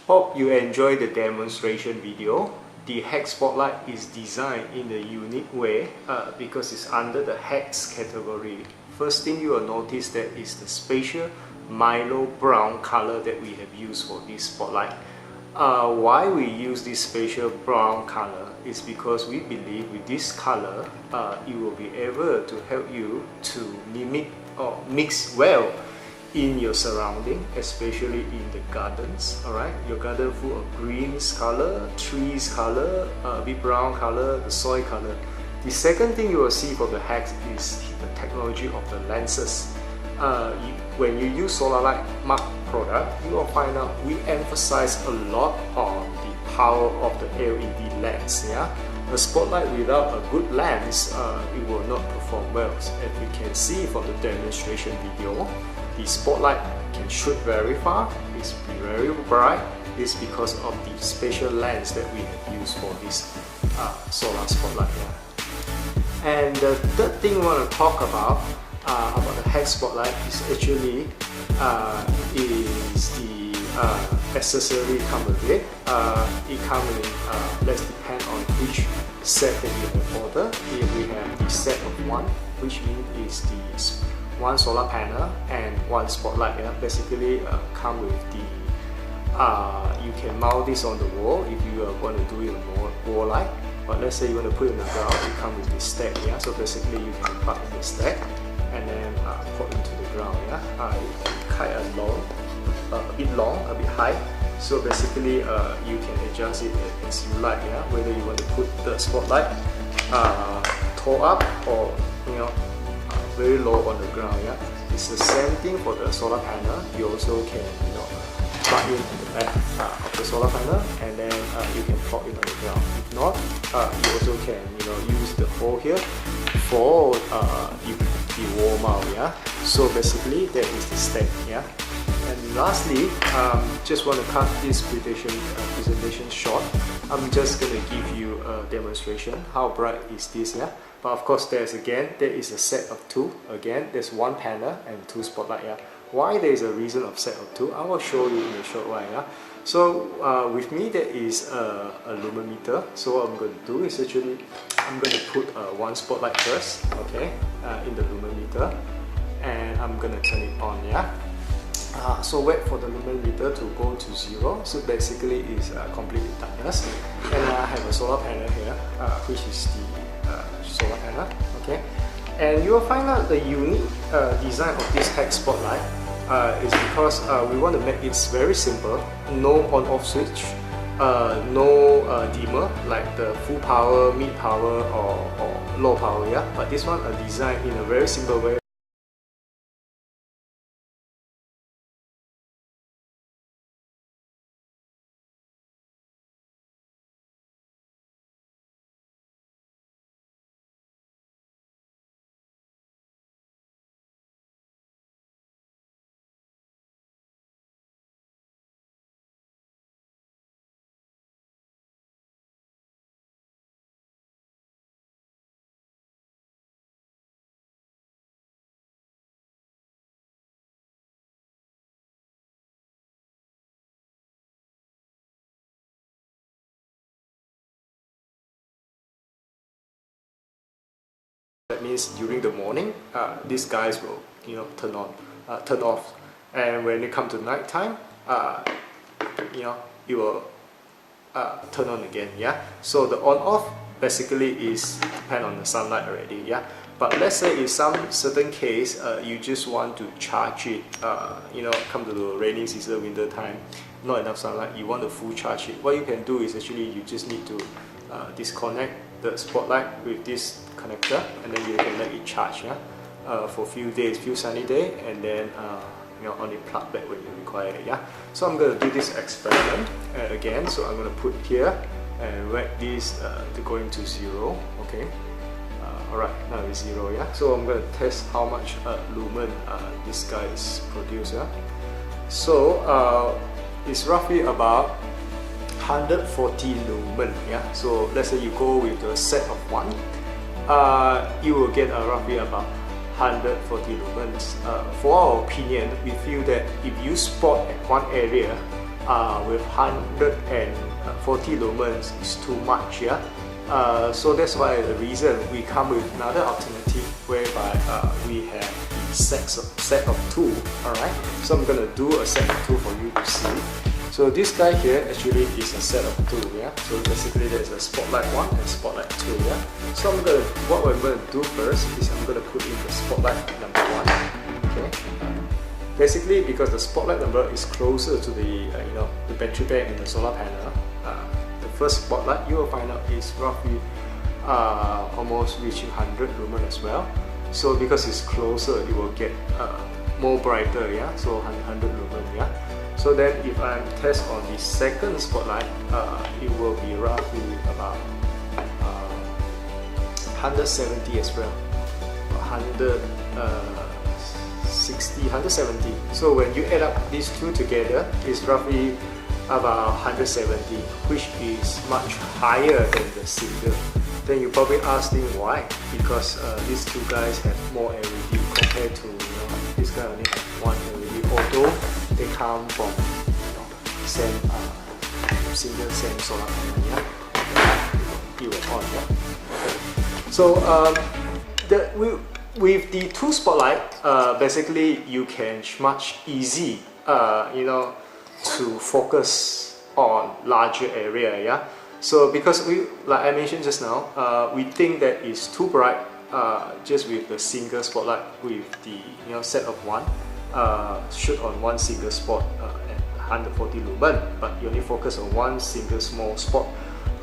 Hope you enjoyed the demonstration video. The HEX Spotlight is designed in a unique way because it's under the HEX category. First thing you will notice that is the spatial Milo brown color that we have used for this spotlight. Why we use this spatial brown color is because we believe with this color it will be able to help you to mimic or mix well in your surrounding, especially in the gardens. Alright, your garden full of greens color, trees color, a bit brown color, the soil color. The second thing you will see from the HEX is the technology of the lenses. When you use Solar Light Mark product, you will find out we emphasize a lot on the power of the LED lens. Yeah, a spotlight without a good lens, it will not perform well. As you can see from the demonstration video, the spotlight can shoot very far, it's very bright. It's because of the spatial lens that we have used for this solar spotlight. Yeah. And the third thing we want to talk about the HEX Spotlight is actually is the accessory come with it. It comes in, let's depend on which set that you have ordered. Here we have the set of one, which means is the one solar panel and one spotlight. Yeah? Basically come with the you can mount this on the wall if you are going to do it on wall light. But let's say you want to put it in the ground, it comes with this stack. Yeah? So basically you can plug in the stack and then put into the ground. Yeah? Kind of long, a bit long, a bit high. So basically you can adjust it as you like. Yeah? Whether you want to put the spotlight tall up or very low on the ground. Yeah, it's the same thing for the solar panel. You also can plug in the back of the solar panel, and then you can plug it on the ground. If not, you also can use the hole here for the wall mount. Yeah, so basically that is the step. Yeah, and lastly, just want to cut this presentation short. I'm just gonna give you a demonstration. How bright is this? Yeah. But of course, there is a set of two. Again, there's one panel and two spotlight. Yeah. Why there is a reason of set of two? I will show you in a short while. Yeah. So with me there is a lumimeter. So what I'm going to do is actually I'm going to put one spotlight first. Okay, in the lumimeter, and I'm going to turn it on. Yeah. So wait for the lumimeter to go to 0. So basically it's completely darkness. And I have a solar panel here, which is the solar panel. Okay, and you will find out the unique design of this HEX Spotlight is because we want to make it very simple. No on-off switch, no dimmer like the full power, mid power, or low power. Yeah, but this one is designed in a very simple way. That means during the morning, these guys will turn off, and when it comes to night time, it will turn on again. Yeah. So the on-off basically is depend on the sunlight already. Yeah. But let's say in some certain case, you just want to charge it. Come to the rainy season, winter time, not enough sunlight. You want to full charge it. What you can do is actually you just need to disconnect the spotlight with this connector, and then you can let it charge. Yeah, for a few days, few sunny days, and then only plug back when you require it. Yeah. So I'm going to do this experiment again. So I'm going to put here and whack this to going to 0. Okay. Alright, now it's 0. Yeah. So I'm going to test how much lumen this guy is produced. Yeah. So it's roughly about 140 lumen. Yeah. So let's say you go with the set of 1, you will get roughly about 140 lumens. For our opinion, we feel that if you spot at one area with 140 lumens is too much, yeah. So that's why the reason we come with another alternative whereby we have the set of two. Alright, so I'm gonna do a set of two for you to see. So this guy here actually is a set of two, yeah. So basically there's a spotlight 1 and spotlight 2, yeah. So what I'm gonna do first is I'm gonna put in the spotlight number 1. Okay. Basically, because the spotlight number is closer to the the battery bank in the solar panel, the first spotlight you will find out is roughly almost reaching 100 lumen as well. So because it's closer, it will get more brighter, yeah. So 100 lumen, yeah. So then if I test on the second spotlight, it will be roughly about 170 as well, 160, 170. So when you add up these two together, it's roughly about 170, which is much higher than the single. Then you probably asking why? Because these two guys have more LED compared to this guy only have one LED. Although they come from same single same solar panel, yeah. You were on, yeah. Okay. So with the two spotlight, basically you can much easy, to focus on larger area, yeah. So because like I mentioned just now, we think that it's too bright just with the single spotlight with the set of one, shoot on one single spot at 140 lumen, but you only focus on one single small spot.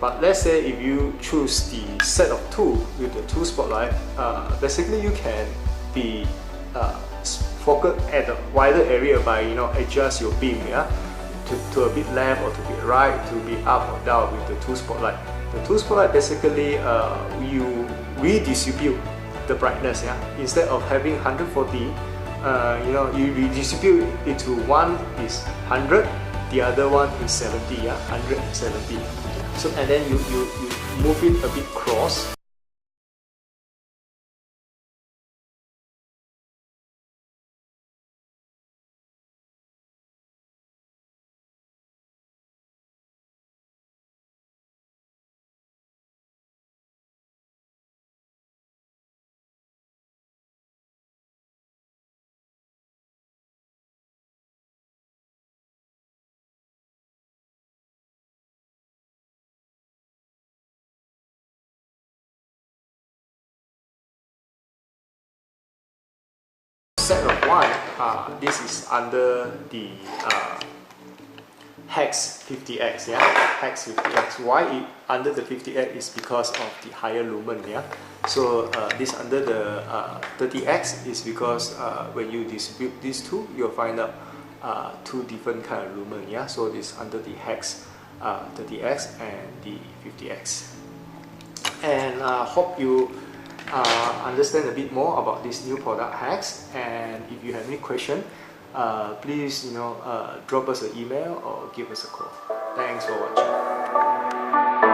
But let's say if you choose the set of two with the two spotlight, basically you can be focused at a wider area by adjust your beam, yeah, to a bit left or to be right, to be up or down with the two spotlight. The two spotlight basically you redistribute the brightness, yeah. Instead of having 140, you redistribute it to one is 100, the other one is 70, yeah, 170. So and then you move it a bit cross. Set of one, this is under the HEX 50X, yeah, HEX 50X. Why under the 50X is because of the higher lumen, yeah. So this under the 30X is because when you distribute these two, you'll find out two different kind of lumen, yeah. So this under the HEX 30X and the 50X. And hope you understand a bit more about this new product HEX, and if you have any question, please drop us an email or give us a call. Thanks for watching.